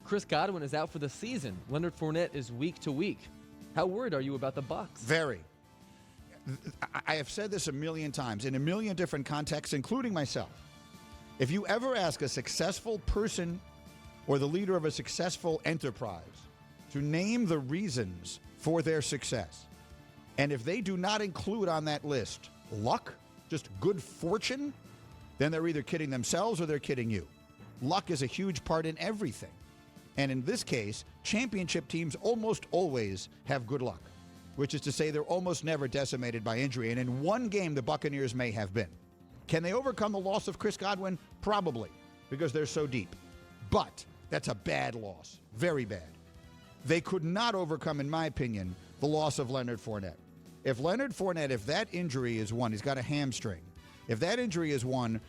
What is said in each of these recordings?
Chris Godwin is out for the season. Leonard Fournette is week to week. How worried are you about the Bucs? Very. I have said this a million times in a million different contexts, including myself. If you ever ask a successful person or the leader of a successful enterprise to name the reasons for their success, and if they do not include on that list luck, just good fortune, then they're either kidding themselves or they're kidding you. Luck is a huge part in everything. And in this case, championship teams almost always have good luck, which is to say they're almost never decimated by injury. And in one game, the Buccaneers may have been. Can they overcome the loss of Chris Godwin? Probably, because they're so deep. But that's a bad loss, very bad. They could not overcome, in my opinion, the loss of Leonard Fournette. If Leonard Fournette, if that injury is one, he's got a hamstring. If that injury is one,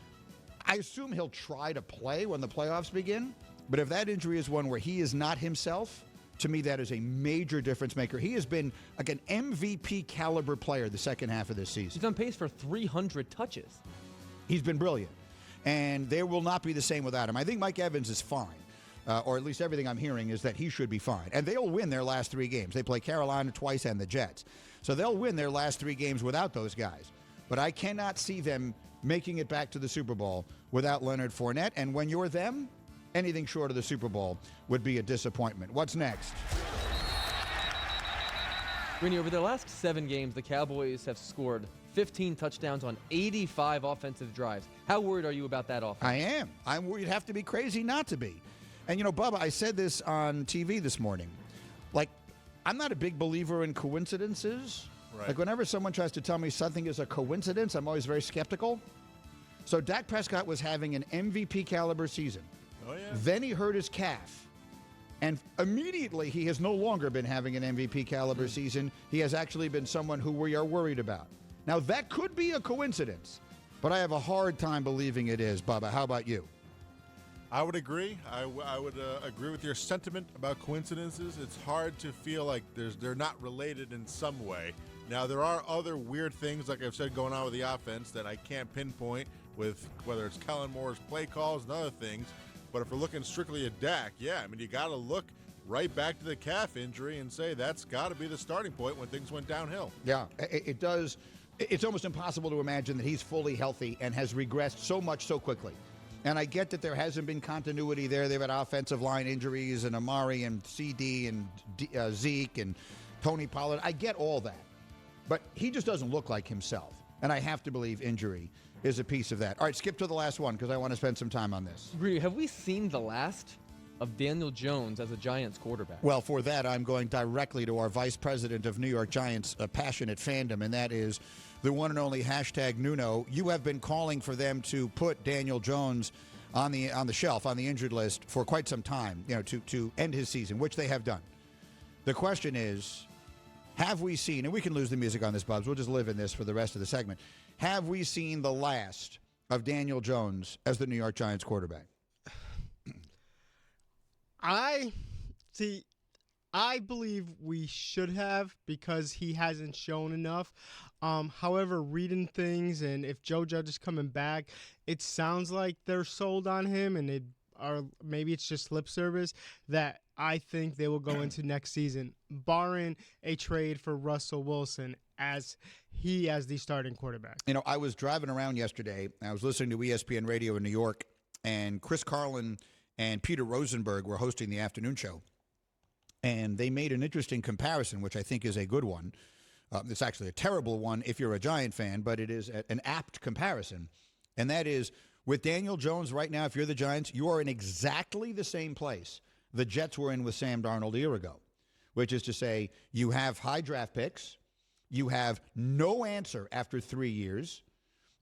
I assume he'll try to play when the playoffs begin. But if that injury is one where he is not himself, to me, that is a major difference maker. He has been like an MVP caliber player the second half of this season. He's on pace for 300 touches. He's been brilliant. And they will not be the same without him. I think Mike Evans is fine. Or at least everything I'm hearing is that he should be fine. And they'll win their last 3 games. They play Carolina twice and the Jets. So they'll win their last 3 games without those guys. But I cannot see them making it back to the Super Bowl without Leonard Fournette. And when you're them, anything short of the Super Bowl would be a disappointment. What's next? Greeny, over their last 7 games, the Cowboys have scored 15 touchdowns on 85 offensive drives. How worried are you about that offense? I am. I'm worried. You'd have to be crazy not to be. And, Bubba, I said this on TV this morning. Like, I'm not a big believer in coincidences. Right. Like, whenever someone tries to tell me something is a coincidence, I'm always very skeptical. So Dak Prescott was having an MVP caliber season. Oh, yeah. Then he hurt his calf. And immediately he has no longer been having an MVP caliber season. He has actually been someone who we are worried about. Now, that could be a coincidence, but I have a hard time believing it is. Bubba, how about you? I would agree. I would agree with your sentiment about coincidences. It's hard to feel like they're not related in some way. Now, there are other weird things, like I've said, going on with the offense that I can't pinpoint with whether it's Kellen Moore's play calls and other things. But if we're looking strictly at Dak, yeah, I mean, you got to look right back to the calf injury and say that's got to be the starting point when things went downhill. Yeah, it does. It's almost impossible to imagine that he's fully healthy and has regressed so much so quickly. And I get that there hasn't been continuity there. They've had offensive line injuries and Amari and CD and Zeke and Tony Pollard. I get all that. But he just doesn't look like himself. And I have to believe injury is a piece of that. All right, skip to the last one because I want to spend some time on this. Greeny, have we seen the last of Daniel Jones as a Giants quarterback? Well, for that, I'm going directly to our vice president of New York Giants, a passionate fandom, and that is the one and only #Nuno. You have been calling for them to put Daniel Jones on the shelf, on the injured list for quite some time, to end his season, which they have done. The question is, have we seen, and we can lose the music on this, Bubs, we'll just live in this for the rest of the segment. Have we seen the last of Daniel Jones as the New York Giants quarterback? I believe we should have because he hasn't shown enough. However, reading things and if Joe Judge is coming back, it sounds like they're sold on him and maybe it's just lip service that I think they will go into next season, barring a trade for Russell Wilson as the starting quarterback. I was driving around yesterday. I was listening to ESPN radio in New York, and Chris Carlin and Peter Rosenberg were hosting the afternoon show. And they made an interesting comparison, which I think is a good one. It's actually a terrible one if you're a Giant fan, but it is an apt comparison. And that is, with Daniel Jones right now, if you're the Giants, you are in exactly the same place the Jets were in with Sam Darnold a year ago, which is to say you have high draft picks, you have no answer after 3 years,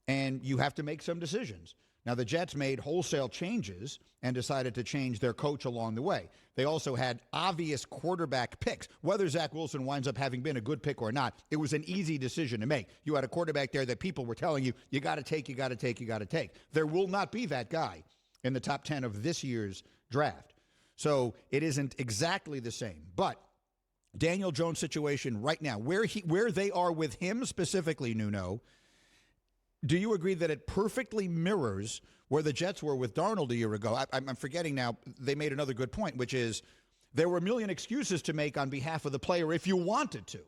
and you have to make some decisions. Now, the Jets made wholesale changes and decided to change their coach along the way. They also had obvious quarterback picks. Whether Zach Wilson winds up having been a good pick or not, it was an easy decision to make. You had a quarterback there that people were telling you, you got to take, you got to take, you got to take. There will not be that guy in the top 10 of this year's draft. So it isn't exactly the same. But Daniel Jones' situation right now, where they are with him specifically, Nuno, Do you agree that it perfectly mirrors where the Jets were with Darnold a year ago? I'm forgetting now. They made another good point, which is there were a million excuses to make on behalf of the player if you wanted to.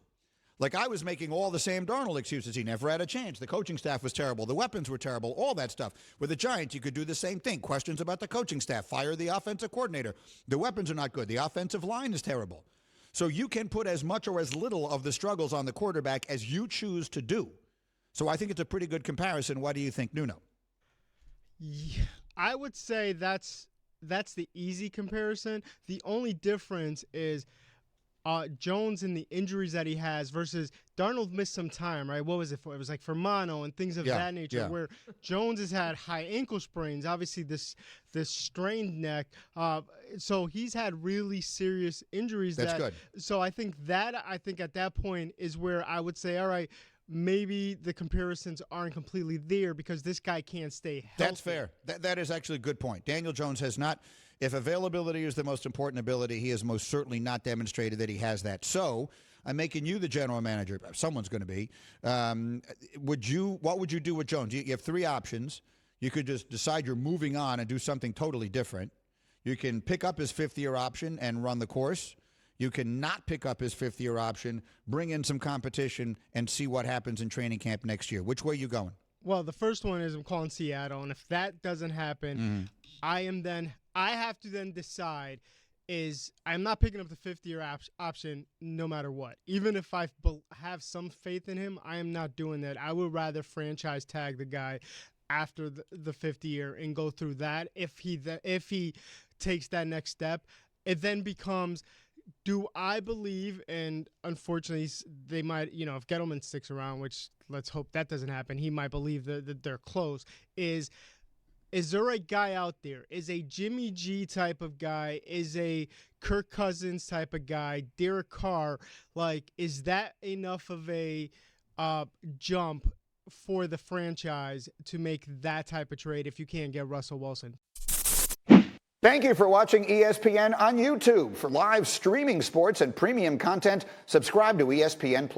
Like I was making all the Sam Darnold excuses. He never had a chance. The coaching staff was terrible. The weapons were terrible. All that stuff. With the Giants, you could do the same thing. Questions about the coaching staff. Fire the offensive coordinator. The weapons are not good. The offensive line is terrible. So you can put as much or as little of the struggles on the quarterback as you choose to do. So I think it's a pretty good comparison. What do you think, Nuno? Yeah, I would say that's the easy comparison. The only difference is Jones and the injuries that he has versus Darnold missed some time, right? What was it for? It was like for mono and things of that nature, where Jones has had high ankle sprains, obviously this strained neck. So he's had really serious injuries. That's good. So I think at that point is where I would say, all right, maybe the comparisons aren't completely there because this guy can't stay healthy. That's fair. That is actually a good point. Daniel Jones has not, if availability is the most important ability, he has most certainly not demonstrated that he has that. So I'm making you the general manager. Someone's going to be. What would you do with Jones? You have three options. You could just decide you're moving on and do something totally different. You can pick up his fifth-year option and run the course. You can not pick up his fifth-year option, bring in some competition, and see what happens in training camp next year. Which way are you going? Well, the first one is I'm calling Seattle, and if that doesn't happen, I have to then decide is I'm not picking up the fifth-year option no matter what. Even if I have some faith in him, I am not doing that. I would rather franchise tag the guy after the fifth year and go through that. If he takes that next step, it then becomes, do I believe, and unfortunately they might, if Gettleman sticks around, which let's hope that doesn't happen, he might believe that they're close, is there a guy out there, is a Jimmy G type of guy, is a Kirk Cousins type of guy, Derek Carr, like, is that enough of a jump for the franchise to make that type of trade if you can't get Russell Wilson? Thank you for watching ESPN on YouTube. For live streaming sports and premium content, subscribe to ESPN+.